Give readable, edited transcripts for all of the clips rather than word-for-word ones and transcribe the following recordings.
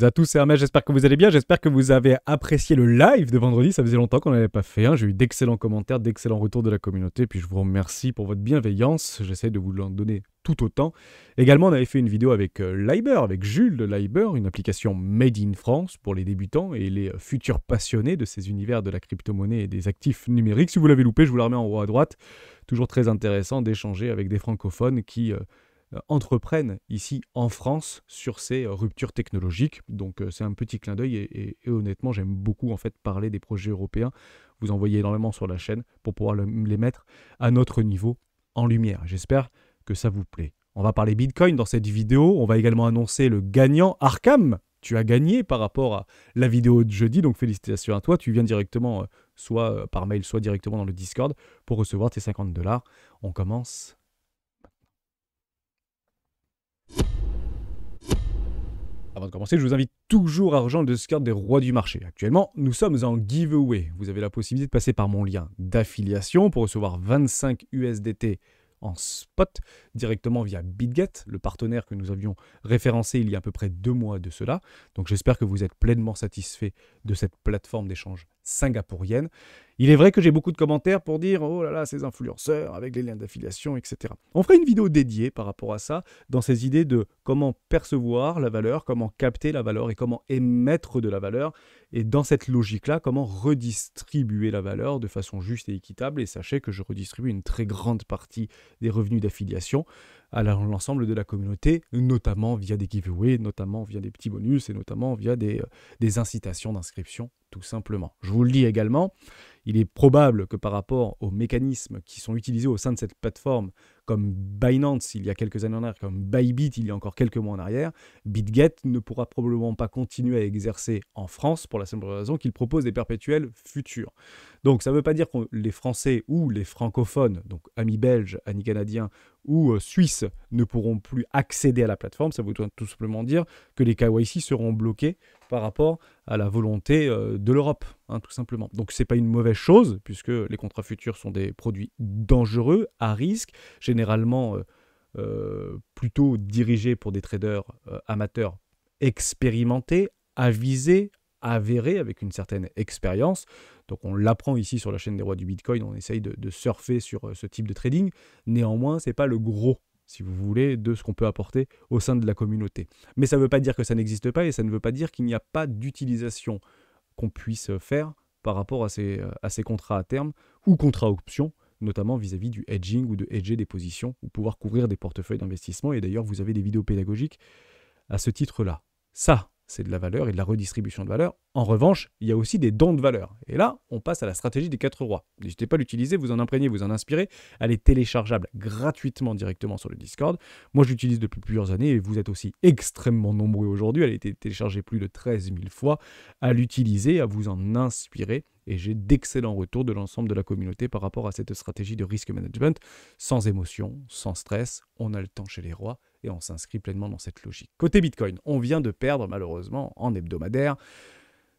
toutes et à tous, c'est Hermès, j'espère que vous allez bien, j'espère que vous avez apprécié le live de vendredi, ça faisait longtemps qu'on n'avait pas fait, j'ai eu d'excellents commentaires, d'excellents retours de la communauté, puis je vous remercie pour votre bienveillance, j'essaie de vous en donner tout autant. Également, on avait fait une vidéo avec Liber, avec Jules de Liber, une application made in France pour les débutants et les futurs passionnés de ces univers de la crypto-monnaie et des actifs numériques. Si vous l'avez loupé, je vous la remets en haut à droite, toujours très intéressant d'échanger avec des francophones qui... entreprennent ici en France sur ces ruptures technologiques. Donc c'est un petit clin d'œil et honnêtement j'aime beaucoup en fait parler des projets européens. Vous en voyez énormément sur la chaîne pour pouvoir les mettre à notre niveau en lumière. J'espère que ça vous plaît. On va parler Bitcoin dans cette vidéo. On va également annoncer le gagnant. Arkham, tu as gagné par rapport à la vidéo de jeudi, donc félicitations à toi. Tu viens directement, soit par mail, soit directement dans le Discord pour recevoir tes 50$. On commence. Avant de commencer, je vous invite toujours à rejoindre le Discord des rois du marché. Actuellement, nous sommes en giveaway. Vous avez la possibilité de passer par mon lien d'affiliation pour recevoir 25 USDT en spot directement via BitGet, le partenaire que nous avions référencé il y a à peu près 2 mois de cela. Donc j'espère que vous êtes pleinement satisfait de cette plateforme d'échange singapourienne. Il est vrai que j'ai beaucoup de commentaires pour dire « Oh là là, ces influenceurs avec les liens d'affiliation, etc. » On fera une vidéo dédiée par rapport à ça, dans ces idées de comment percevoir la valeur, comment capter la valeur et comment émettre de la valeur. Et dans cette logique-là, comment redistribuer la valeur de façon juste et équitable. Et sachez que je redistribue une très grande partie des revenus d'affiliation à l'ensemble de la communauté, notamment via des giveaways, notamment via des petits bonus et notamment via des incitations d'inscription, tout simplement. Je vous le dis également, il est probable que par rapport aux mécanismes qui sont utilisés au sein de cette plateforme, comme Binance il y a quelques années en arrière, comme Bybit il y a encore quelques mois en arrière, BitGet ne pourra probablement pas continuer à exercer en France pour la simple raison qu'il propose des perpétuels futurs. Donc ça ne veut pas dire que les Français ou les francophones, donc amis belges, amis canadiens ou suisses, ne pourront plus accéder à la plateforme. Ça veut tout simplement dire que les KYC seront bloqués par rapport à la volonté de l'Europe, tout simplement. Donc ce n'est pas une mauvaise chose, puisque les contrats futurs sont des produits dangereux, à risque, généralement plutôt dirigés pour des traders amateurs expérimentés, avisés, avérés, avec une certaine expérience. Donc on l'apprend ici sur la chaîne des rois du Bitcoin, on essaye de surfer sur ce type de trading. Néanmoins, ce n'est pas le gros, si vous voulez, de ce qu'on peut apporter au sein de la communauté. Mais ça ne veut pas dire que ça n'existe pas et ça ne veut pas dire qu'il n'y a pas d'utilisation qu'on puisse faire par rapport à ces contrats à terme ou contrats options, notamment vis-à-vis du hedging ou de hedger des positions ou pouvoir couvrir des portefeuilles d'investissement. Et d'ailleurs, vous avez des vidéos pédagogiques à ce titre-là. Ça, c'est de la valeur et de la redistribution de valeur. En revanche, il y a aussi des dons de valeur. Et là, on passe à la stratégie des 4 rois. N'hésitez pas à l'utiliser, vous en imprégnez, vous en inspirez. Elle est téléchargeable gratuitement directement sur le Discord. Moi, je l'utilise depuis plusieurs années et vous êtes aussi extrêmement nombreux aujourd'hui. Elle a été téléchargée plus de 13 000 fois à l'utiliser, à vous en inspirer. Et j'ai d'excellents retours de l'ensemble de la communauté par rapport à cette stratégie de risk management. Sans émotion, sans stress, on a le temps chez les rois et on s'inscrit pleinement dans cette logique. Côté Bitcoin, on vient de perdre malheureusement en hebdomadaire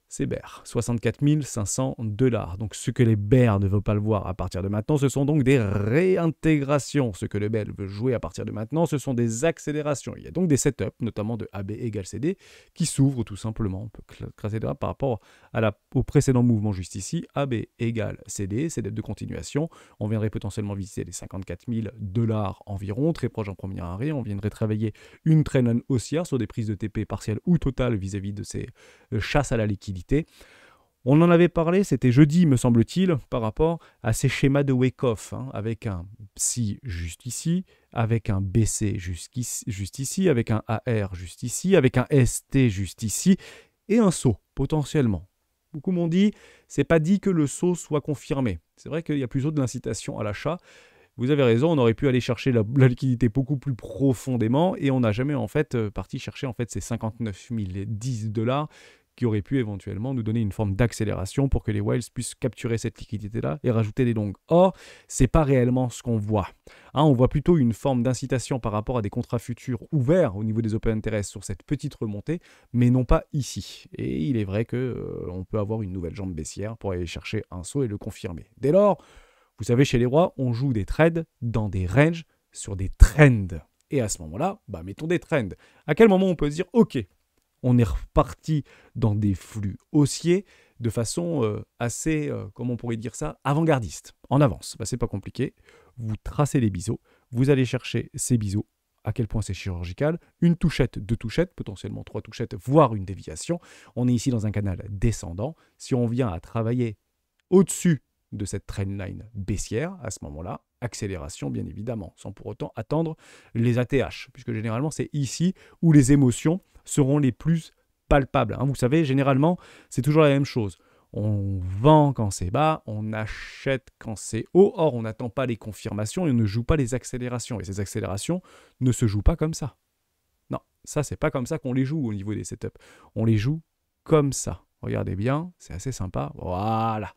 ces bears, 64 500$. Donc ce que les bears ne veulent pas le voir à partir de maintenant, ce sont donc des réintégrations. Ce que le bear veut jouer à partir de maintenant, ce sont des accélérations. Il y a donc des setups, notamment de AB égale CD, qui s'ouvrent tout simplement. On peut classer par rapport au précédent mouvement juste ici, AB égale CD, setup de continuation. On viendrait potentiellement visiter les 54 000$ environ, très proche en premier arrêt. On viendrait travailler une trend haussière sur des prises de TP partielles ou totales vis-à-vis de ces chasses à la liquidité. On en avait parlé, c'était jeudi me semble-t-il, par rapport à ces schémas de wake-off, avec un PSI juste ici, avec un BC juste ici, avec un AR juste ici, avec un ST juste ici, et un saut potentiellement. Beaucoup m'ont dit, c'est pas dit que le saut soit confirmé. C'est vrai qu'il y a plutôt de l'incitation à l'achat. Vous avez raison, on aurait pu aller chercher la liquidité beaucoup plus profondément et on n'a jamais en fait parti chercher en fait ces 59 010$ qui aurait pu éventuellement nous donner une forme d'accélération pour que les whales puissent capturer cette liquidité-là et rajouter des longs. Or, ce n'est pas réellement ce qu'on voit. On voit plutôt une forme d'incitation par rapport à des contrats futurs ouverts au niveau des open interest sur cette petite remontée, mais non pas ici. Et il est vrai qu'on peut avoir une nouvelle jambe baissière pour aller chercher un saut et le confirmer. Dès lors, vous savez, chez les rois, on joue des trades dans des ranges sur des trends. Et à ce moment-là, mettons des trends. À quel moment on peut se dire, ok, on est reparti dans des flux haussiers de façon assez, comment on pourrait dire ça, avant-gardiste, en avance. C'est pas compliqué, vous tracez les biseaux, vous allez chercher ces biseaux, à quel point c'est chirurgical, une touchette, deux touchettes, potentiellement trois touchettes, voire une déviation. On est ici dans un canal descendant. Si on vient à travailler au-dessus de cette trendline baissière, à ce moment-là, accélération bien évidemment, sans pour autant attendre les ATH, puisque généralement c'est ici où les émotions seront les plus palpables. Vous savez, généralement, c'est toujours la même chose. On vend quand c'est bas, on achète quand c'est haut. Or, on n'attend pas les confirmations et on ne joue pas les accélérations. Et ces accélérations ne se jouent pas comme ça. Non, ça, c'est pas comme ça qu'on les joue au niveau des setups. On les joue comme ça. Regardez bien, c'est assez sympa. Voilà.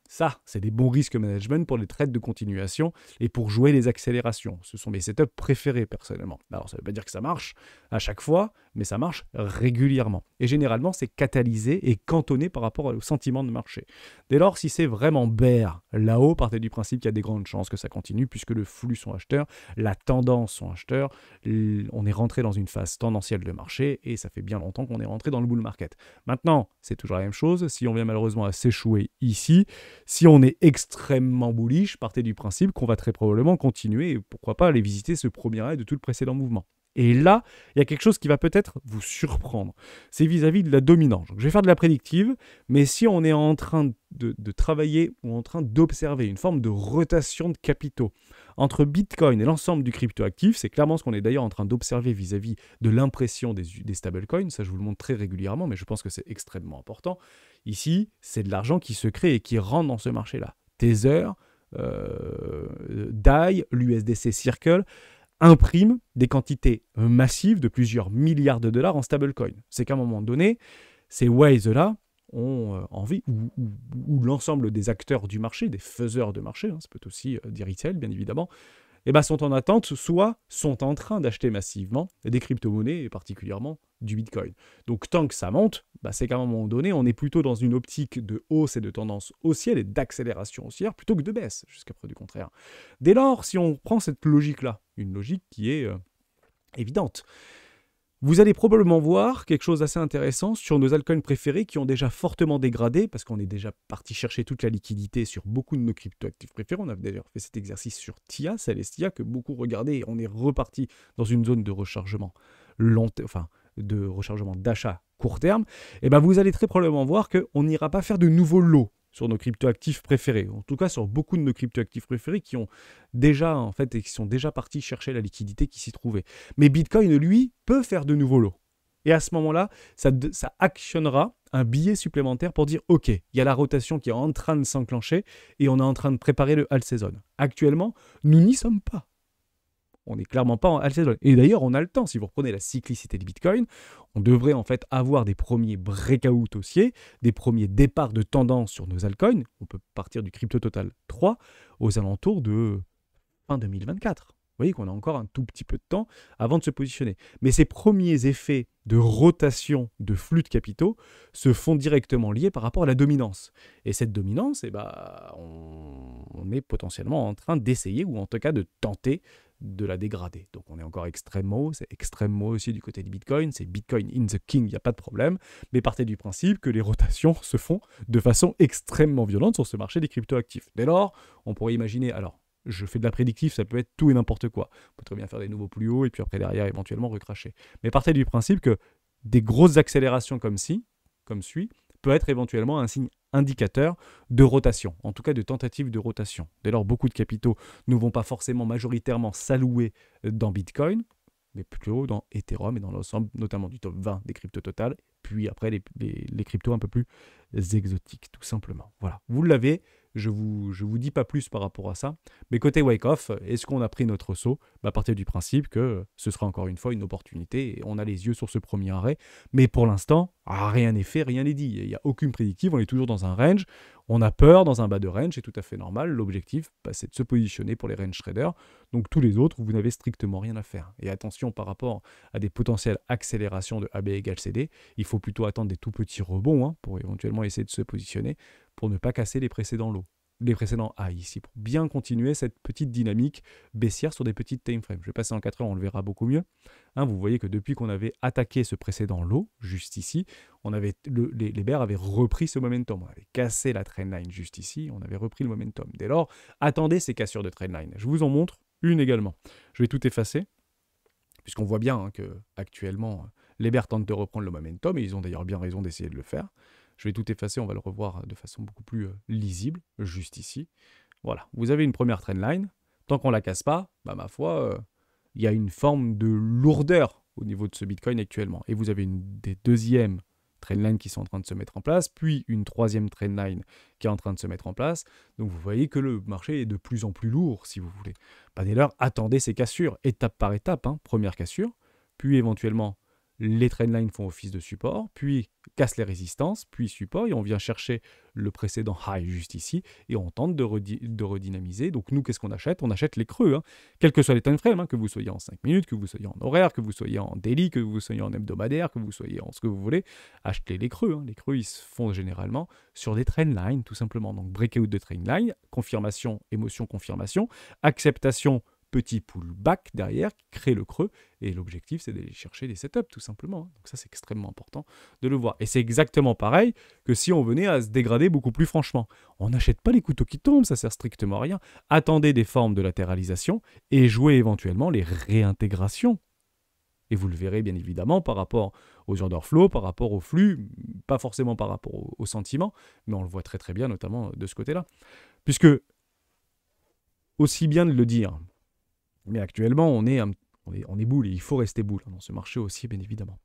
Ça, c'est des bons risques management pour les trades de continuation et pour jouer les accélérations. Ce sont mes setups préférés personnellement. Alors, ça ne veut pas dire que ça marche à chaque fois, mais ça marche régulièrement. Et généralement, c'est catalysé et cantonné par rapport au sentiment de marché. Dès lors, si c'est vraiment bear là-haut, partez du principe qu'il y a des grandes chances que ça continue puisque le flux sont acheteurs, la tendance sont acheteurs, on est rentré dans une phase tendancielle de marché et ça fait bien longtemps qu'on est rentré dans le bull market. Maintenant, c'est toujours la même chose. Si on vient malheureusement à s'échouer ici, si on est extrêmement bullish, partez du principe qu'on va très probablement continuer et pourquoi pas aller visiter ce premier œil de tout le précédent mouvement. Et là, il y a quelque chose qui va peut-être vous surprendre. C'est vis-à-vis de la dominance. Donc, je vais faire de la prédictive, mais si on est en train de travailler ou en train d'observer une forme de rotation de capitaux entre Bitcoin et l'ensemble du cryptoactif, c'est clairement ce qu'on est d'ailleurs en train d'observer vis-à-vis de l'impression des stablecoins. Ça, je vous le montre très régulièrement, mais je pense que c'est extrêmement important. Ici, c'est de l'argent qui se crée et qui rentre dans ce marché-là. Tether, DAI, l'USDC Circle imprime des quantités massives de plusieurs milliards de dollars en stablecoin. C'est qu'à un moment donné, ces Waze-là ont envie, ou l'ensemble des acteurs du marché, des faiseurs de marché, ça peut aussi des retail bien évidemment, sont en attente, soit sont en train d'acheter massivement des crypto-monnaies, et particulièrement du Bitcoin. Donc tant que ça monte, c'est qu'à un moment donné, on est plutôt dans une optique de hausse et de tendance haussière et d'accélération haussière, plutôt que de baisse, jusqu'à preuve du contraire. Dès lors, si on prend cette logique-là, une logique qui est évidente, vous allez probablement voir quelque chose d'assez intéressant sur nos altcoins préférés qui ont déjà fortement dégradé parce qu'on est déjà parti chercher toute la liquidité sur beaucoup de nos cryptoactifs préférés. On a d'ailleurs fait cet exercice sur TIA, Celestia, que beaucoup regardaient et on est reparti dans une zone de rechargement d'achat court terme. Et vous allez très probablement voir qu'on n'ira pas faire de nouveaux lots sur nos cryptoactifs préférés, en tout cas sur beaucoup de nos cryptoactifs préférés qui ont déjà et qui sont déjà partis chercher la liquidité qui s'y trouvait. Mais Bitcoin, lui, peut faire de nouveaux lots. Et à ce moment-là, ça actionnera un billet supplémentaire pour dire « Ok, il y a la rotation qui est en train de s'enclencher et on est en train de préparer le alt season. » Actuellement, nous n'y sommes pas. On n'est clairement pas en alt season. Et d'ailleurs, on a le temps. Si vous reprenez la cyclicité de Bitcoin, on devrait en fait avoir des premiers breakouts haussiers, des premiers départs de tendance sur nos altcoins. On peut partir du Crypto Total 3 aux alentours de fin 2024. Vous voyez qu'on a encore un tout petit peu de temps avant de se positionner. Mais ces premiers effets de rotation de flux de capitaux se font directement liés par rapport à la dominance. Et cette dominance, on est potentiellement en train d'essayer, ou en tout cas de tenter, de la dégrader. Donc on est encore extrêmement haut, c'est extrêmement haut aussi du côté du Bitcoin, c'est Bitcoin in the king, il n'y a pas de problème, mais partez du principe que les rotations se font de façon extrêmement violente sur ce marché des cryptoactifs. Dès lors, on pourrait imaginer, alors je fais de la prédictive, ça peut être tout et n'importe quoi. On peut très bien faire des nouveaux plus hauts et puis après derrière éventuellement recracher. Mais partez du principe que des grosses accélérations comme celui, peut être éventuellement un signe indicateur de rotation, en tout cas de tentative de rotation. Dès lors, beaucoup de capitaux ne vont pas forcément majoritairement s'allouer dans Bitcoin, mais plutôt dans Ethereum et dans l'ensemble, notamment du top 20 des cryptos total, puis après les cryptos un peu plus exotiques, tout simplement. Voilà, vous l'avez, je vous dis pas plus par rapport à ça, mais côté wake-off, est-ce qu'on a pris notre saut ? À partir du principe que ce sera encore une fois une opportunité, et on a les yeux sur ce premier arrêt, mais pour l'instant, rien n'est fait, rien n'est dit, il n'y a aucune prédictive, on est toujours dans un range, on a peur dans un bas de range, c'est tout à fait normal, l'objectif, c'est de se positionner pour les range traders, donc tous les autres, vous n'avez strictement rien à faire. Et attention par rapport à des potentielles accélérations de AB égale CD, il faut plutôt attendre des tout petits rebonds pour éventuellement essayer de se positionner pour ne pas casser les précédents lots. les précédents highs ici pour bien continuer cette petite dynamique baissière sur des petites time frames. Je vais passer en 4 heures, on le verra beaucoup mieux. Hein, vous voyez que depuis qu'on avait attaqué ce précédent low, juste ici, les bears avaient repris ce momentum. On avait cassé la trendline juste ici, on avait repris le momentum. Dès lors, attendez ces cassures de trendline. Je vous en montre une également. Je vais tout effacer, puisqu'on voit bien que actuellement les bears tentent de reprendre le momentum, et ils ont d'ailleurs bien raison d'essayer de le faire. Je vais tout effacer, on va le revoir de façon beaucoup plus lisible, juste ici. Voilà, vous avez une première trendline. Tant qu'on ne la casse pas, bah, ma foi, il y a une forme de lourdeur au niveau de ce Bitcoin actuellement. Et vous avez des deuxièmes trendlines qui sont en train de se mettre en place, puis une troisième trendline qui est en train de se mettre en place. Donc vous voyez que le marché est de plus en plus lourd, si vous voulez. Bah, dès lors, attendez ces cassures, étape par étape. Hein. Première cassure, puis éventuellement les trendlines font office de support, puis cassent les résistances, puis support, et on vient chercher le précédent high juste ici, et on tente de redynamiser. Donc nous, qu'est-ce qu'on achète? On achète les creux, hein. Quels que soient les time frames, hein, que vous soyez en 5 minutes, que vous soyez en horaire, que vous soyez en daily, que vous soyez en hebdomadaire, que vous soyez en ce que vous voulez, achetez les creux. Hein. Les creux, ils se font généralement sur des trendlines, tout simplement. Donc breakout de trendline, confirmation, émotion, confirmation, acceptation, petit pullback derrière qui crée le creux, et l'objectif c'est d'aller chercher des setups tout simplement. Donc ça c'est extrêmement important de le voir. Et c'est exactement pareil que si on venait à se dégrader beaucoup plus franchement. On n'achète pas les couteaux qui tombent, ça sert strictement à rien. Attendez des formes de latéralisation et jouez éventuellement les réintégrations. Et vous le verrez bien évidemment par rapport aux order flow, par rapport au flux, pas forcément par rapport au sentiment, mais on le voit très très bien notamment de ce côté-là. Puisque, aussi bien de le dire, mais actuellement, on est boule et il faut rester boule dans ce marché aussi, bien évidemment.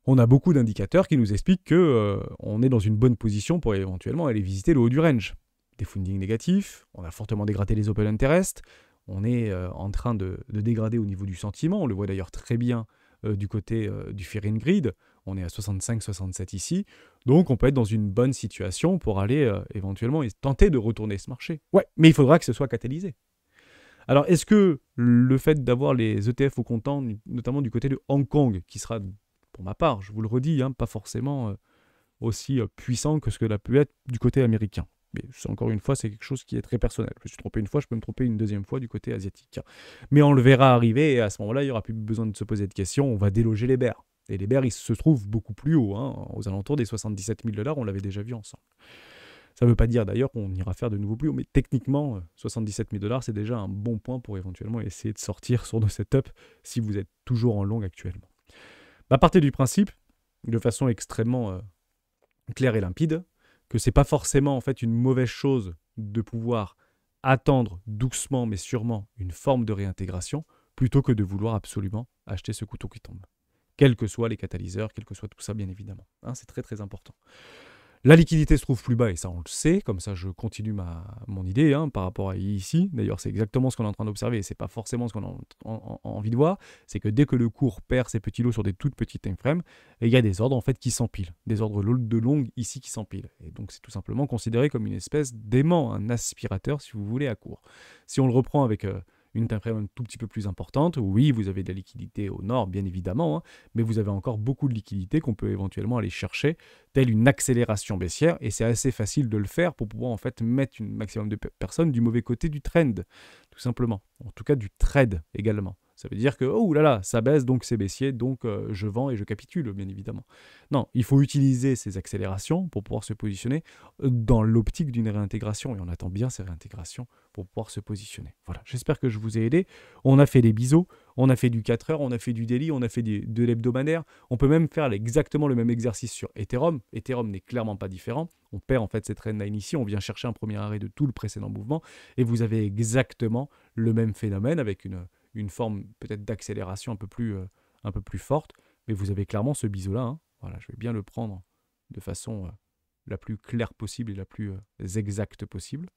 On a beaucoup d'indicateurs qui nous expliquent qu'on est dans une bonne position pour éventuellement aller visiter le haut du range. Des fundings négatifs, on a fortement dégradé les open interest, on est en train de dégrader au niveau du sentiment, on le voit d'ailleurs très bien du côté du Fear and Greed, on est à 65-67 ici, donc on peut être dans une bonne situation pour aller éventuellement tenter de retourner ce marché. Ouais, mais il faudra que ce soit catalysé. Alors, est-ce que le fait d'avoir les ETF au comptant, notamment du côté de Hong Kong, qui sera, pour ma part, je vous le redis, hein, pas forcément aussi puissant que ce que l'a pu être du côté américain. Mais encore une fois, c'est quelque chose qui est très personnel. Je me suis trompé une fois, je peux me tromper une deuxième fois du côté asiatique. Mais on le verra arriver, et à ce moment-là, il n'y aura plus besoin de se poser de questions, on va déloger les bears. Et les bears, ils se trouvent beaucoup plus haut, hein, aux alentours des 77 000 $, on l'avait déjà vu ensemble. Ça ne veut pas dire d'ailleurs qu'on ira faire de nouveaux plus haut, mais techniquement, 77 000 $, c'est déjà un bon point pour éventuellement essayer de sortir sur nos setups si vous êtes toujours en long actuellement. Bah, partez du principe, de façon extrêmement claire et limpide, que c'est pas forcément en fait une mauvaise chose de pouvoir attendre doucement mais sûrement une forme de réintégration, plutôt que de vouloir absolument acheter ce couteau qui tombe. Quels que soient les catalyseurs, quel que soit tout ça bien évidemment. Hein, c'est très très important. La liquidité se trouve plus bas, et ça on le sait, comme ça je continue mon idée par rapport à ici. D'ailleurs c'est exactement ce qu'on est en train d'observer, et c'est pas forcément ce qu'on a envie de voir, c'est que dès que le cours perd ses petits lots sur des toutes petites time frames, il y a des ordres en fait qui s'empilent, des ordres de longue ici qui s'empilent. Et donc c'est tout simplement considéré comme une espèce d'aimant, un aspirateur si vous voulez à court. Si on le reprend avec une time frame un tout petit peu plus importante, oui, vous avez de la liquidité au nord, bien évidemment, mais vous avez encore beaucoup de liquidité qu'on peut éventuellement aller chercher, telle une accélération baissière, et c'est assez facile de le faire pour pouvoir en fait mettre un maximum de personnes du mauvais côté du trend, tout simplement. En tout cas, du trade également. Ça veut dire que, oh là là, ça baisse, donc c'est baissier, donc je vends et je capitule, bien évidemment. Non, il faut utiliser ces accélérations pour pouvoir se positionner dans l'optique d'une réintégration, et on attend bien ces réintégrations pour pouvoir se positionner. Voilà, j'espère que je vous ai aidé. On a fait des biseaux, on a fait du 4 heures, on a fait du daily, on a fait de l'hebdomadaire. On peut même faire exactement le même exercice sur Ethereum. Ethereum n'est clairement pas différent. On perd en fait cette trendline ici, on vient chercher un premier arrêt de tout le précédent mouvement, et vous avez exactement le même phénomène avec une forme peut-être d'accélération un peu plus forte, mais vous avez clairement ce biseau-là. Voilà, je vais bien le prendre de façon la plus claire possible et la plus exacte possible.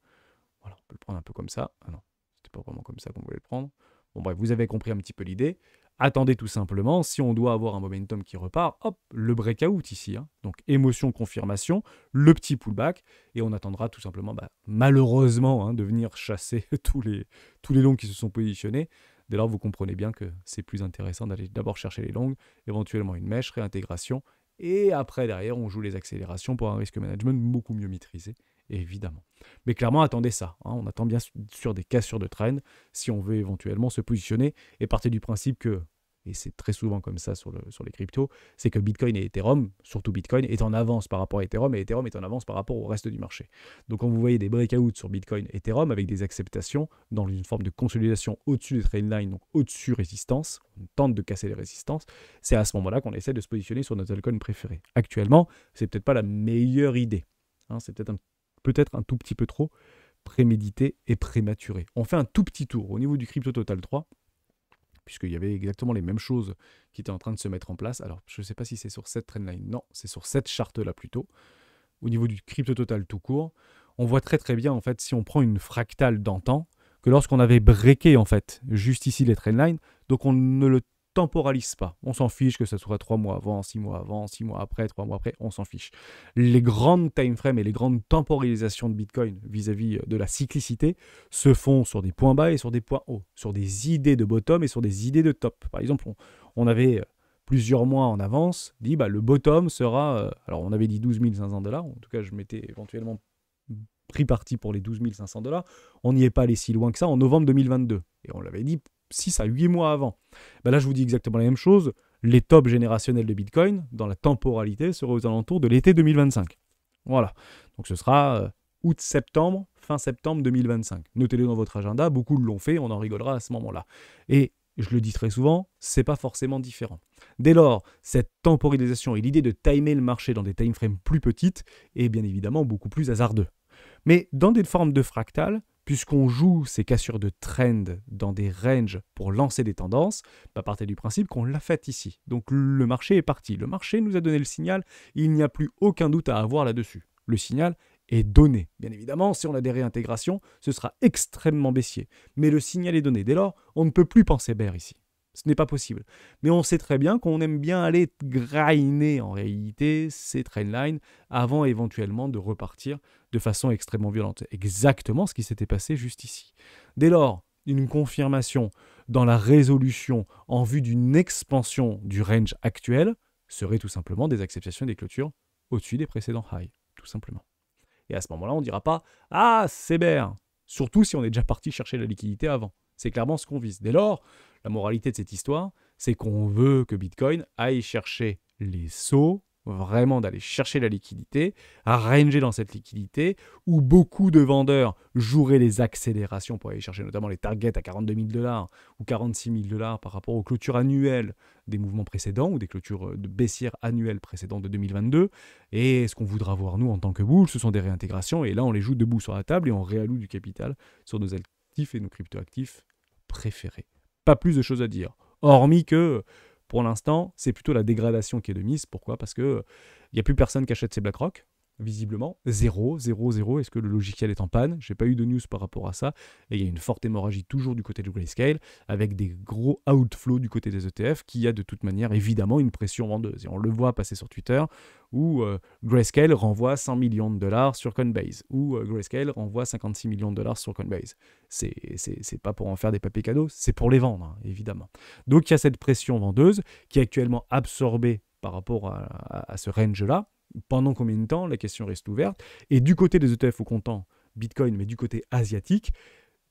Voilà, on peut le prendre un peu comme ça. Ah non, c'était pas vraiment comme ça qu'on voulait le prendre. Bon bref, vous avez compris un petit peu l'idée. Attendez tout simplement, si on doit avoir un momentum qui repart, hop, le breakout ici. Donc émotion, confirmation, le petit pullback, et on attendra tout simplement, malheureusement, de venir chasser tous les longs qui se sont positionnés. Dès lors, vous comprenez bien que c'est plus intéressant d'aller d'abord chercher les longues, éventuellement une mèche, réintégration, et après, derrière, on joue les accélérations pour un risque management beaucoup mieux maîtrisé évidemment. Mais clairement, attendez ça. Hein, on attend bien sûr des cassures de trend si on veut éventuellement se positionner et partir du principe que, et c'est très souvent comme ça sur les cryptos, c'est que Bitcoin et Ethereum, surtout Bitcoin, est en avance par rapport à Ethereum et Ethereum est en avance par rapport au reste du marché. Donc quand vous voyez des breakouts sur Bitcoin et Ethereum avec des acceptations dans une forme de consolidation au-dessus des trendlines, donc au-dessus résistance, on tente de casser les résistances, c'est à ce moment-là qu'on essaie de se positionner sur notre altcoin préféré. Actuellement, c'est peut-être pas la meilleure idée. Hein, c'est peut-être un tout petit peu trop prémédité et prématuré. On fait un tout petit tour au niveau du Crypto Total 3, puisqu'il y avait exactement les mêmes choses qui étaient en train de se mettre en place. Alors, je ne sais pas si c'est sur cette trendline. Non, c'est sur cette charte-là plutôt. Au niveau du Crypto Total tout court, on voit très très bien, en fait, si on prend une fractale d'antan, que lorsqu'on avait breaké, en fait, juste ici les trendlines, donc on ne le temporalise pas. On s'en fiche que ce soit 3 mois avant, 6 mois après, 3 mois après, on s'en fiche. Les grandes time frames et les grandes temporalisations de Bitcoin vis-à-vis de la cyclicité se font sur des points bas et sur des points hauts, sur des idées de bottom et sur des idées de top. Par exemple, on avait plusieurs mois en avance dit le bottom sera, alors on avait dit 12 500 $, en tout cas je m'étais éventuellement pris parti pour les 12 500 $, on n'y est pas allé si loin que ça en novembre 2022, et on l'avait dit 6 à 8 mois avant. Là, je vous dis exactement la même chose. Les tops générationnels de Bitcoin, dans la temporalité, seraient aux alentours de l'été 2025. Voilà. Donc, ce sera août-septembre, fin septembre 2025. Notez-le dans votre agenda. Beaucoup l'ont fait. On en rigolera à ce moment-là. Et je le dis très souvent, c'est pas forcément différent. Dès lors, cette temporalisation et l'idée de timer le marché dans des timeframes plus petites est bien évidemment beaucoup plus hasardeux. Mais dans des formes de fractales, puisqu'on joue ces cassures de trend dans des ranges pour lancer des tendances, partez du principe qu'on l'a fait ici. Donc le marché est parti. Le marché nous a donné le signal. Il n'y a plus aucun doute à avoir là-dessus. Le signal est donné. Bien évidemment, si on a des réintégrations, ce sera extrêmement baissier. Mais le signal est donné. Dès lors, on ne peut plus penser bear ici. Ce n'est pas possible. Mais on sait très bien qu'on aime bien aller grinder en réalité ces trendlines avant éventuellement de repartir de façon extrêmement violente. Exactement ce qui s'était passé juste ici. Dès lors, une confirmation dans la résolution en vue d'une expansion du range actuel serait tout simplement des acceptations des clôtures au-dessus des précédents highs, tout simplement. Et à ce moment-là, on ne dira pas « Ah, c'est bear !» Surtout si on est déjà parti chercher la liquidité avant. C'est clairement ce qu'on vise. Dès lors, la moralité de cette histoire, c'est qu'on veut que Bitcoin aille chercher les sauts, vraiment d'aller chercher la liquidité, à ranger dans cette liquidité, où beaucoup de vendeurs joueraient les accélérations pour aller chercher notamment les targets à 42 000 $ ou 46 000 $ par rapport aux clôtures annuelles des mouvements précédents ou des clôtures de baissières annuelles précédentes de 2022. Et ce qu'on voudra voir, nous, en tant que bull, ce sont des réintégrations. Et là, on les joue debout sur la table et on réalloue du capital sur nos actifs et nos cryptoactifs préférés. Pas plus de choses à dire. Hormis que, pour l'instant, c'est plutôt la dégradation qui est de mise. Pourquoi ? Parce qu'il n'y a plus personne qui achète ces BlackRock, visiblement. Zéro. Est-ce que le logiciel est en panne ? Je n'ai pas eu de news par rapport à ça. Et il y a une forte hémorragie toujours du côté de Grayscale, avec des gros outflows du côté des ETF, qui a de toute manière évidemment une pression vendeuse. Et on le voit passer sur Twitter, où Grayscale renvoie 100 millions de dollars sur Coinbase, ou Grayscale renvoie 56 millions de dollars sur Coinbase. C'est pas pour en faire des papiers cadeaux, c'est pour les vendre, hein, évidemment. Donc il y a cette pression vendeuse qui est actuellement absorbée par rapport à ce range-là. Pendant combien de temps ? La question reste ouverte. Et du côté des ETF au comptant Bitcoin, mais du côté asiatique,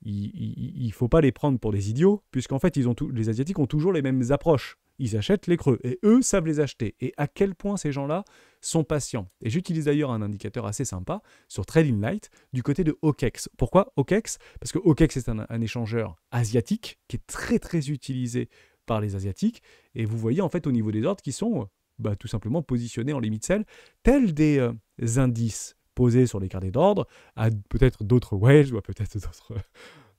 il ne faut pas les prendre pour des idiots, puisqu'en fait, les Asiatiques ont toujours les mêmes approches. Ils achètent les creux, et eux savent les acheter. Et à quel point ces gens-là sont patients. Et j'utilise d'ailleurs un indicateur assez sympa sur Trading Light du côté de OKEx. Pourquoi OKEx ? Parce que OKEx est un échangeur asiatique qui est très très utilisé par les Asiatiques. Et vous voyez en fait au niveau des ordres qui sont tout simplement positionnés en limite sell, tels des indices posés sur les carnets d'ordre, à peut-être d'autres wedges, ou à peut-être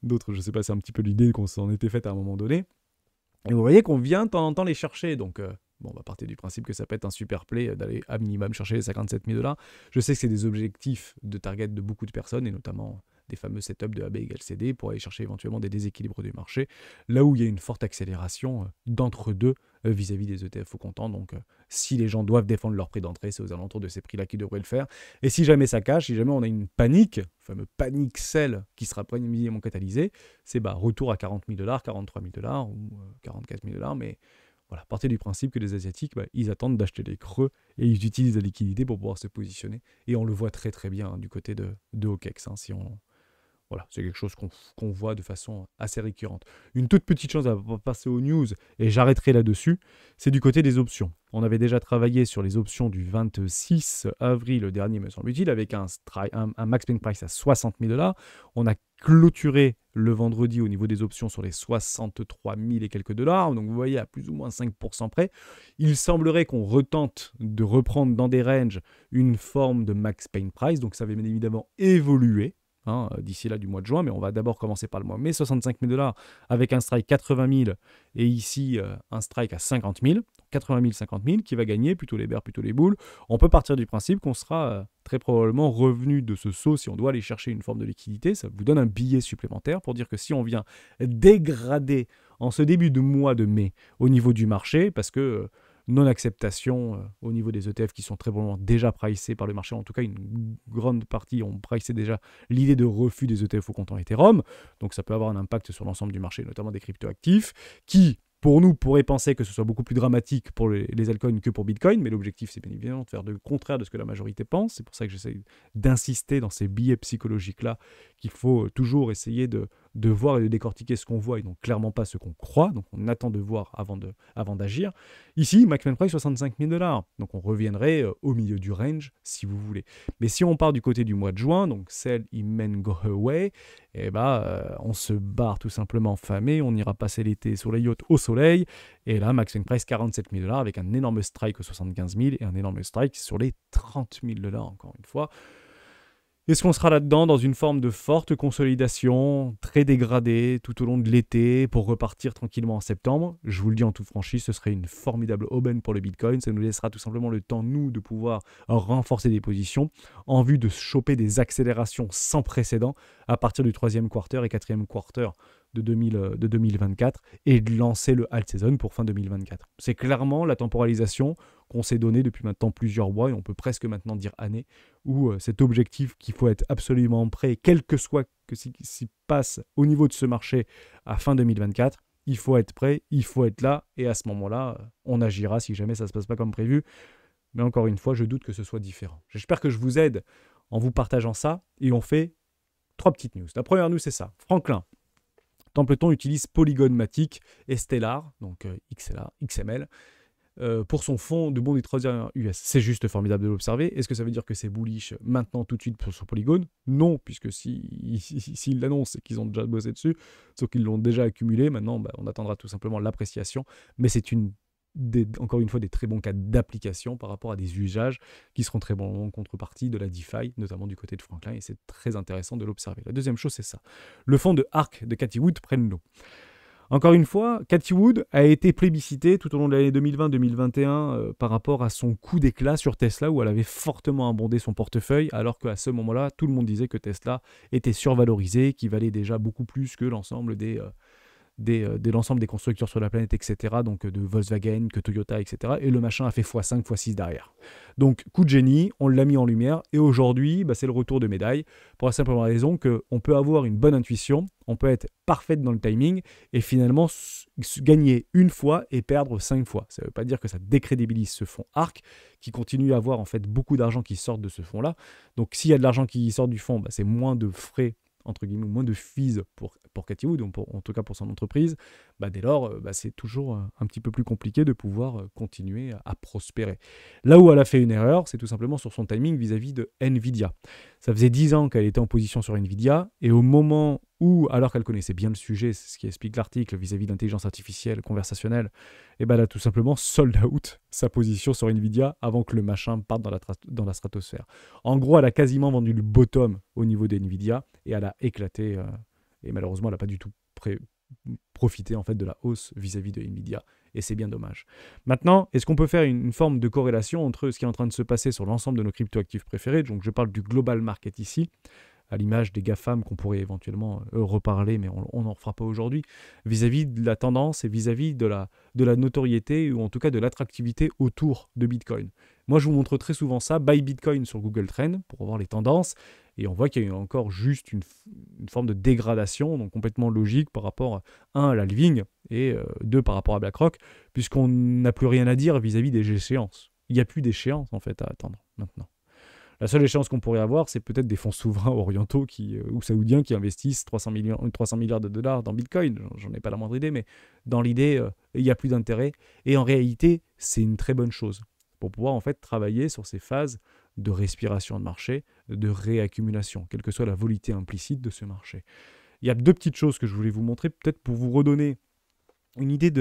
d'autres, je ne sais pas, c'est un petit peu l'idée qu'on s'en était faite à un moment donné. Et vous voyez qu'on vient de temps en temps les chercher, donc on va partir du principe que ça peut être un super play d'aller à minimum chercher les 57 000 $. Je sais que c'est des objectifs de target de beaucoup de personnes, et notamment des fameux setups de AB égale CD pour aller chercher éventuellement des déséquilibres du marché, là où il y a une forte accélération d'entre-deux vis-à-vis des ETF au comptant. Donc si les gens doivent défendre leur prix d'entrée, c'est aux alentours de ces prix-là qu'ils devraient le faire. Et si jamais ça cache, si jamais on a une panique, le fameux panic sell qui sera prémediatement catalysé, c'est retour à 40 000 $, 43 000 $ ou 44 000 $, mais Voilà, partez du principe que les Asiatiques, ils attendent d'acheter les creux et ils utilisent la liquidité pour pouvoir se positionner. Et on le voit très très bien du côté de OKEx. Voilà, c'est quelque chose qu'on voit de façon assez récurrente. Une toute petite chose à passer aux news, et j'arrêterai là-dessus, c'est du côté des options. On avait déjà travaillé sur les options du 26 avril dernier, me semble-t-il, avec un max paying price à 60 000 $. On a clôturé le vendredi au niveau des options sur les 63 000 et quelques dollars. Donc vous voyez, à plus ou moins 5% près. Il semblerait qu'on retente de reprendre dans des ranges une forme de max paying price. Donc ça va bien évidemment évoluer d'ici là du mois de juin, mais on va d'abord commencer par le mois mai, 65 000 $ avec un strike 80 000 et ici un strike à 50 000, 80 000, 50 000 qui va gagner, plutôt les bears, plutôt les bulls. On peut partir du principe qu'on sera très probablement revenu de ce saut si on doit aller chercher une forme de liquidité. Ça vous donne un billet supplémentaire pour dire que si on vient dégrader en ce début de mois de mai au niveau du marché, parce que non-acceptation au niveau des ETF qui sont très probablement déjà pricés par le marché. En tout cas, une grande partie ont pricé déjà l'idée de refus des ETF au comptant Ethereum. Donc ça peut avoir un impact sur l'ensemble du marché, notamment des cryptoactifs, qui, pour nous, pourraient penser que ce soit beaucoup plus dramatique pour les altcoins que pour Bitcoin, mais l'objectif, c'est bien évidemment de faire le contraire de ce que la majorité pense. C'est pour ça que j'essaie d'insister dans ces biais psychologiques-là, qu'il faut toujours essayer de voir et de décortiquer ce qu'on voit et donc clairement pas ce qu'on croit. Donc on attend de voir avant d'agir. Ici, max paying price 65 000 $. Donc on reviendrait au milieu du range si vous voulez. Mais si on part du côté du mois de juin, donc sell, in, go away, on se barre tout simplement famé. On ira passer l'été sur les yachts au soleil. Et là, max paying price 47 000 $ avec un énorme strike aux 75 000 et un énorme strike sur les 30 000 $, encore une fois. Est-ce qu'on sera là-dedans dans une forme de forte consolidation, très dégradée tout au long de l'été pour repartir tranquillement en septembre? Je vous le dis en toute franchise, ce serait une formidable aubaine pour le Bitcoin. Ça nous laissera tout simplement le temps, nous, de pouvoir renforcer des positions en vue de choper des accélérations sans précédent à partir du 3e quarter et 4e quarter de 2024 et de lancer le alt season pour fin 2024. C'est clairement la temporalisation qu'on s'est donnée depuis maintenant plusieurs mois et on peut presque maintenant dire années où cet objectif qu'il faut être absolument prêt, quel que soit ce qui s'y passe au niveau de ce marché à fin 2024, il faut être prêt, il faut être là et à ce moment-là, on agira si jamais ça ne se passe pas comme prévu. Mais encore une fois, je doute que ce soit différent. J'espère que je vous aide en vous partageant ça et on fait 3 petites news. La première news, c'est ça. Franklin Templeton utilise Polygon Matic et Stellar, donc XML, pour son fonds de bons étrangers US. C'est juste formidable de l'observer. Est-ce que ça veut dire que c'est bullish maintenant tout de suite sur Polygon? Non, puisque s'ils l'annoncent, c'est qu'ils ont déjà bossé dessus, sauf qu'ils l'ont déjà accumulé. Maintenant, on attendra tout simplement l'appréciation. Mais c'est encore une fois des très bons cas d'application par rapport à des usages qui seront très bons en contrepartie de la DeFi, notamment du côté de Franklin, et c'est très intéressant de l'observer. La deuxième chose, c'est ça. Le fonds de ARK de Cathie Wood prenne l'eau. Encore une fois, Cathie Wood a été plébiscitée tout au long de l'année 2020-2021 par rapport à son coup d'éclat sur Tesla où elle avait fortement abondé son portefeuille alors qu'à ce moment-là, tout le monde disait que Tesla était survalorisé, qu'il valait déjà beaucoup plus que l'ensemble de l'ensemble des constructeurs sur la planète, etc. Donc de Volkswagen, que Toyota, etc. Et le machin a fait x5, x6 derrière. Donc coup de génie, on l'a mis en lumière. Et aujourd'hui, c'est le retour de médaille. Pour la simple raison qu'on peut avoir une bonne intuition, on peut être parfaite dans le timing et finalement gagner une fois et perdre 5 fois. Ça ne veut pas dire que ça décrédibilise ce fonds ARK qui continue à avoir en fait beaucoup d'argent qui sort de ce fonds-là. Donc s'il y a de l'argent qui sort du fonds, c'est moins de frais entre guillemets, moins de fees pour Cathie Wood, en tout cas pour son entreprise, dès lors, c'est toujours un petit peu plus compliqué de pouvoir continuer à prospérer. Là où elle a fait une erreur, c'est tout simplement sur son timing vis-à-vis de Nvidia. Ça faisait 10 ans qu'elle était en position sur Nvidia, et au moment où, alors qu'elle connaissait bien le sujet, c'est ce qui explique l'article vis-à-vis de l'intelligence artificielle conversationnelle, elle a tout simplement sold out sa position sur Nvidia avant que le machin parte dans la stratosphère. En gros, elle a quasiment vendu le bottom au niveau d'Nvidia et elle a éclaté. Et malheureusement, elle n'a pas du tout profité en fait de la hausse vis-à-vis de Nvidia. Et c'est bien dommage. Maintenant, est-ce qu'on peut faire une forme de corrélation entre ce qui est en train de se passer sur l'ensemble de nos cryptoactifs préférés? Donc je parle du global market ici, à l'image des GAFAM qu'on pourrait éventuellement reparler, mais on n'en fera pas aujourd'hui, vis-à-vis de la tendance et vis-à-vis de la notoriété ou en tout cas de l'attractivité autour de Bitcoin. Moi, je vous montre très souvent ça, Buy Bitcoin sur Google Trends pour voir les tendances, et on voit qu'il y a encore juste une une forme de dégradation, donc complètement logique par rapport, à l'halving et 2, par rapport à BlackRock, puisqu'on n'a plus rien à dire vis-à-vis des échéances. Il n'y a plus d'échéance, en fait, à attendre maintenant. La seule échéance qu'on pourrait avoir, c'est peut-être des fonds souverains orientaux ou saoudiens qui investissent 300 milliards de dollars dans Bitcoin. J'en ai pas la moindre idée, mais dans l'idée, il n'y a plus d'intérêt. Et en réalité, c'est une très bonne chose pour pouvoir en fait travailler sur ces phases de respiration de marché, de réaccumulation, quelle que soit la volatilité implicite de ce marché. Il y a 2 petites choses que je voulais vous montrer, peut-être pour vous redonner une idée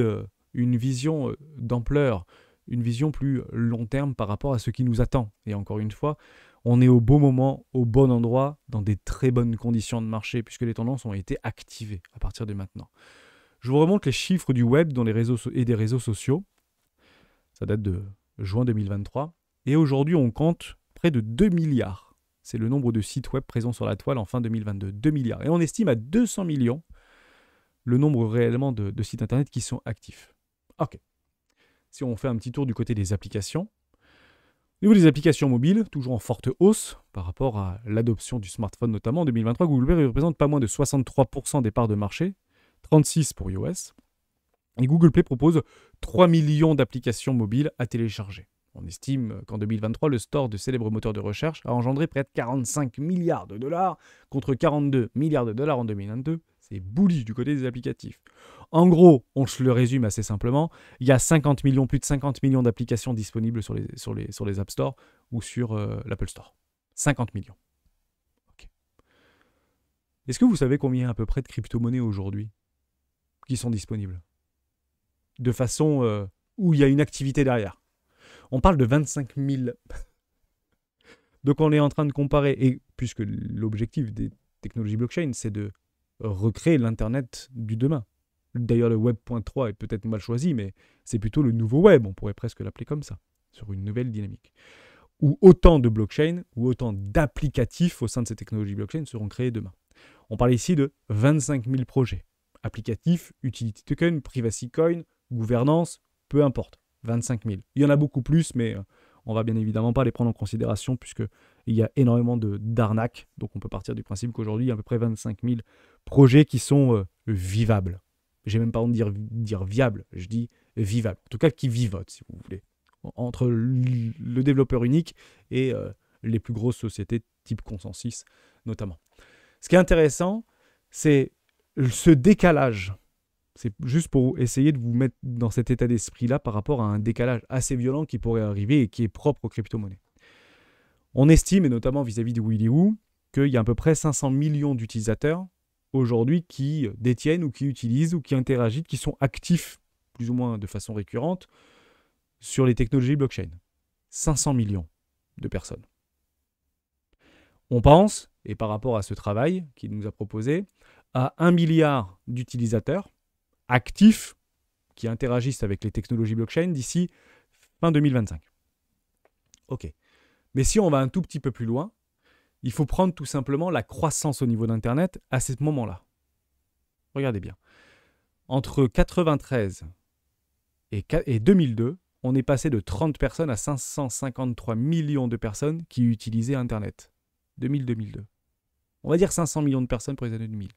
une vision d'ampleur, une vision plus long terme par rapport à ce qui nous attend. Et encore une fois, on est au bon moment, au bon endroit, dans des très bonnes conditions de marché, puisque les tendances ont été activées à partir de maintenant. Je vous remonte les chiffres du web et des réseaux sociaux. Ça date de juin 2023. Et aujourd'hui, on compte près de 2 milliards. C'est le nombre de sites web présents sur la toile en fin 2022. 2 milliards. Et on estime à 200 millions le nombre réellement de sites internet qui sont actifs. Ok. Si on fait un petit tour du côté des applications, au niveau des applications mobiles, toujours en forte hausse par rapport à l'adoption du smartphone notamment. En 2023, Google Play représente pas moins de 63% des parts de marché, 36% pour iOS. Et Google Play propose 3 millions d'applications mobiles à télécharger. On estime qu'en 2023, le store de célèbres moteurs de recherche a engendré près de 45 milliards de dollars contre 42 milliards de dollars en 2022. C'est bullish du côté des applicatifs. En gros, on se le résume assez simplement, il y a plus de 50 millions d'applications disponibles sur les App Store ou sur l'Apple Store. 50 millions. Okay. Est-ce que vous savez combien il y a à peu près de crypto-monnaies aujourd'hui qui sont disponibles de façon où il y a une activité derrière? On parle de 25 000. Donc on est en train de comparer, et puisque l'objectif des technologies blockchain, c'est de recréer l'Internet du demain. D'ailleurs, le Web.3 est peut-être mal choisi, mais c'est plutôt le nouveau Web, on pourrait presque l'appeler comme ça, sur une nouvelle dynamique. Où autant de blockchain, ou autant d'applicatifs au sein de ces technologies blockchain seront créés demain. On parle ici de 25 000 projets. Applicatifs, utility token, privacy coin, gouvernance, peu importe. 25 000. Il y en a beaucoup plus, mais on va bien évidemment pas les prendre en considération puisqu'il y a énormément d'arnaques. Donc on peut partir du principe qu'aujourd'hui, il y a à peu près 25 000 projets qui sont vivables. J'ai même pas envie de dire viable, je dis vivable. En tout cas, qui vivotent, si vous voulez. Entre le développeur unique et les plus grosses sociétés type Consensus, notamment. Ce qui est intéressant, c'est ce décalage. C'est juste pour essayer de vous mettre dans cet état d'esprit-là par rapport à un décalage assez violent qui pourrait arriver et qui est propre aux crypto-monnaies. On estime, et notamment vis-à-vis de WillyWoo, qu'il y a à peu près 500 millions d'utilisateurs aujourd'hui qui détiennent ou qui utilisent ou qui interagissent, qui sont actifs plus ou moins de façon récurrente sur les technologies blockchain. 500 millions de personnes. On pense, et par rapport à ce travail qu'il nous a proposé, à 1 milliard d'utilisateurs actifs qui interagissent avec les technologies blockchain d'ici fin 2025. Ok. Mais si on va un tout petit peu plus loin, il faut prendre tout simplement la croissance au niveau d'Internet à ce moment-là. Regardez bien. Entre 1993 et 2002, on est passé de 30 personnes à 553 millions de personnes qui utilisaient Internet. 2000-2002. On va dire 500 millions de personnes pour les années 2000.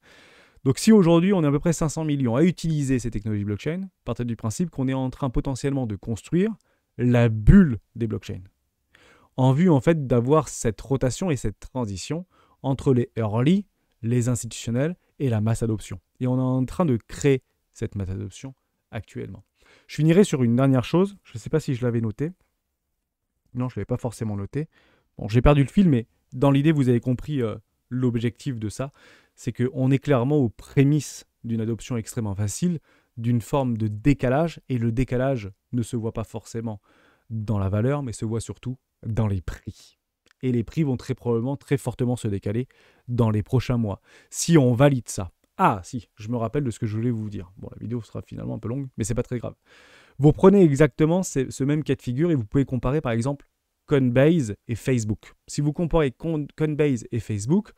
Donc si aujourd'hui on est à peu près 500 millions à utiliser ces technologies blockchain, à partir du principe qu'on est en train potentiellement de construire la bulle des blockchains. En vue en fait d'avoir cette rotation et cette transition entre les early, les institutionnels et la masse adoption. Et on est en train de créer cette masse adoption actuellement. Je finirai sur une dernière chose, je ne sais pas si je l'avais noté. Non, je ne l'avais pas forcément noté. Bon, j'ai perdu le fil, mais dans l'idée, vous avez compris l'objectif de ça. C'est qu'on est clairement aux prémices d'une adoption extrêmement facile, d'une forme de décalage, et le décalage ne se voit pas forcément dans la valeur, mais se voit surtout dans les prix. Et les prix vont très probablement, très fortement se décaler dans les prochains mois. Si on valide ça. Ah, si, je me rappelle de ce que je voulais vous dire. Bon, la vidéo sera finalement un peu longue, mais c'est pas très grave. Vous prenez exactement ce même cas de figure et vous pouvez comparer par exemple Coinbase et Facebook. Si vous comparez Coinbase et Facebook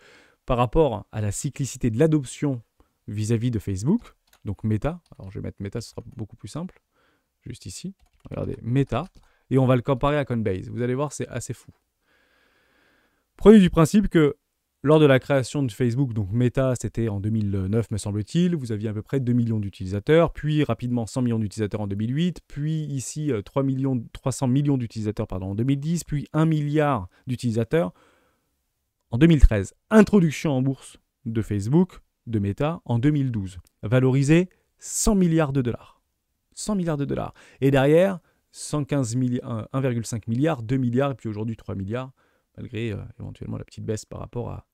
par rapport à la cyclicité de l'adoption vis-à-vis de Facebook, donc Meta, alors je vais mettre Meta, ce sera beaucoup plus simple, juste ici, regardez, Meta, et on va le comparer à Coinbase. Vous allez voir, c'est assez fou. Prenez du principe que Lors de la création de Facebook, donc Meta, c'était en 2009, me semble-t-il, vous aviez à peu près 2 millions d'utilisateurs, puis rapidement 100 millions d'utilisateurs en 2008, puis ici 300 millions d'utilisateurs en 2010, puis 1 milliard d'utilisateurs en 2013. Introduction en bourse de Facebook, de Meta, en 2012. Valorisé 100 milliards de dollars. 100 milliards de dollars. Et derrière, 1,5 milliard, 2 milliards, et puis aujourd'hui 3 milliards, malgré éventuellement la petite baisse par rapport à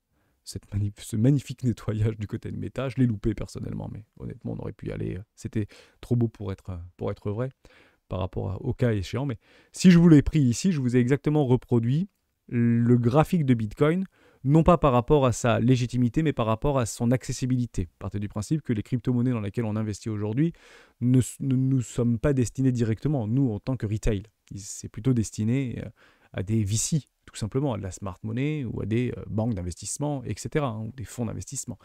ce magnifique nettoyage du côté de Meta. Je l'ai loupé personnellement, mais honnêtement, on aurait pu y aller. C'était trop beau pour être vrai par rapport au cas échéant. Mais si je vous l'ai pris ici, je vous ai exactement reproduit le graphique de Bitcoin, non pas par rapport à sa légitimité, mais par rapport à son accessibilité. Partez du principe que les crypto-monnaies dans lesquelles on investit aujourd'hui ne nous sommes pas destinés directement, nous, en tant que retail. C'est plutôt destiné à des VC, tout simplement, à de la smart money ou à des banques d'investissement, etc., ou des fonds d'investissement.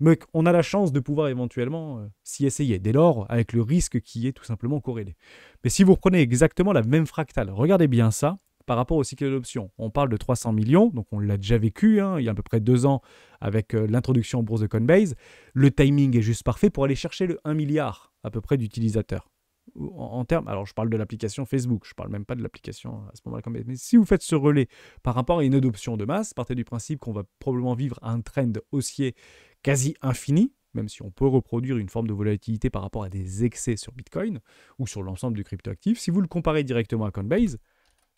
Mais on a la chance de pouvoir éventuellement s'y essayer, dès lors, avec le risque qui est tout simplement corrélé. Mais si vous reprenez exactement la même fractale, regardez bien ça, par rapport au cycle d'adoption. On parle de 300 millions, donc on l'a déjà vécu, il y a à peu près 2 ans avec l'introduction en bourse de Coinbase. Le timing est juste parfait pour aller chercher le 1 milliard à peu près d'utilisateurs. En termes, alors je parle de l'application Facebook, je ne parle même pas de l'application à ce moment-là. Mais si vous faites ce relais par rapport à une adoption de masse, partez du principe qu'on va probablement vivre un trend haussier quasi infini, même si on peut reproduire une forme de volatilité par rapport à des excès sur Bitcoin ou sur l'ensemble du cryptoactif. Si vous le comparez directement à Coinbase,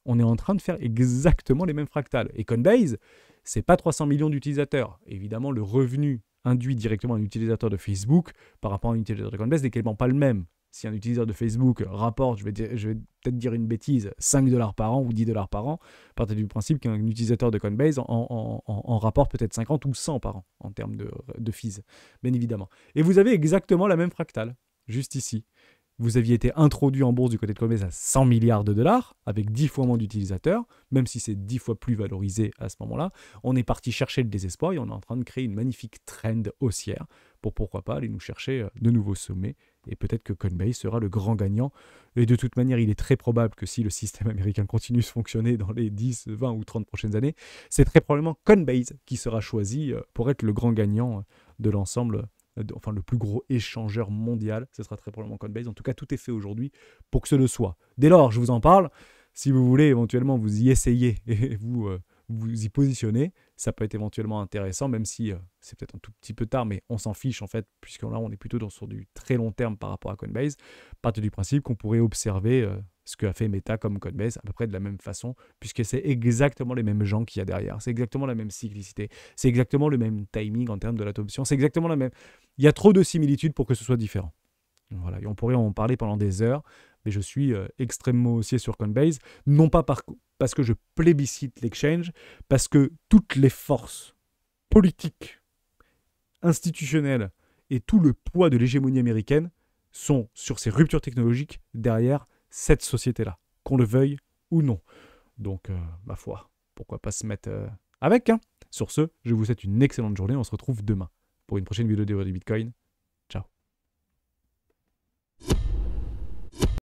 on est en train de faire exactement les mêmes fractales. Et Coinbase, c'est pas 300 millions d'utilisateurs. Évidemment, le revenu induit directement à un utilisateur de Facebook par rapport à un utilisateur de Coinbase n'est quasiment pas le même. Si un utilisateur de Facebook rapporte, je vais peut-être dire une bêtise, 5 $ par an ou 10 $ par an, partez du principe qu'un utilisateur de Coinbase en rapporte peut-être 50 ou 100 par an en termes de fees, bien évidemment. Et vous avez exactement la même fractale, juste ici. Vous aviez été introduit en bourse du côté de Coinbase à 100 milliards de dollars, avec 10 fois moins d'utilisateurs, même si c'est 10 fois plus valorisé à ce moment-là. On est parti chercher le désespoir et on est en train de créer une magnifique trend haussière pour pourquoi pas aller nous chercher de nouveaux sommets. Et peut-être que Coinbase sera le grand gagnant. Et de toute manière, il est très probable que si le système américain continue de fonctionner dans les 10, 20 ou 30 prochaines années, c'est très probablement Coinbase qui sera choisi pour être le grand gagnant de l'ensemble. Enfin, le plus gros échangeur mondial, ce sera très probablement Coinbase. En tout cas, tout est fait aujourd'hui pour que ce le soit. Dès lors, je vous en parle. Si vous voulez éventuellement vous y essayer et vous y positionner, ça peut être éventuellement intéressant, même si c'est peut-être un tout petit peu tard, mais on s'en fiche en fait, puisque là, on est plutôt sur du très long terme par rapport à Coinbase. Partez du principe qu'on pourrait observer ce qu'a fait Meta comme Coinbase, à peu près de la même façon, puisque c'est exactement les mêmes gens qu'il y a derrière. C'est exactement la même cyclicité. C'est exactement le même timing en termes de l'adoption. C'est exactement la même. Il y a trop de similitudes pour que ce soit différent. Voilà. Et on pourrait en parler pendant des heures, mais je suis extrêmement haussier sur Coinbase, non pas parce que je plébiscite l'exchange, parce que toutes les forces politiques, institutionnelles et tout le poids de l'hégémonie américaine sont sur ces ruptures technologiques derrière cette société-là, qu'on le veuille ou non. Donc, ma foi, pourquoi pas se mettre avec. Sur ce, je vous souhaite une excellente journée. On se retrouve demain pour une prochaine vidéo de Bitcoin.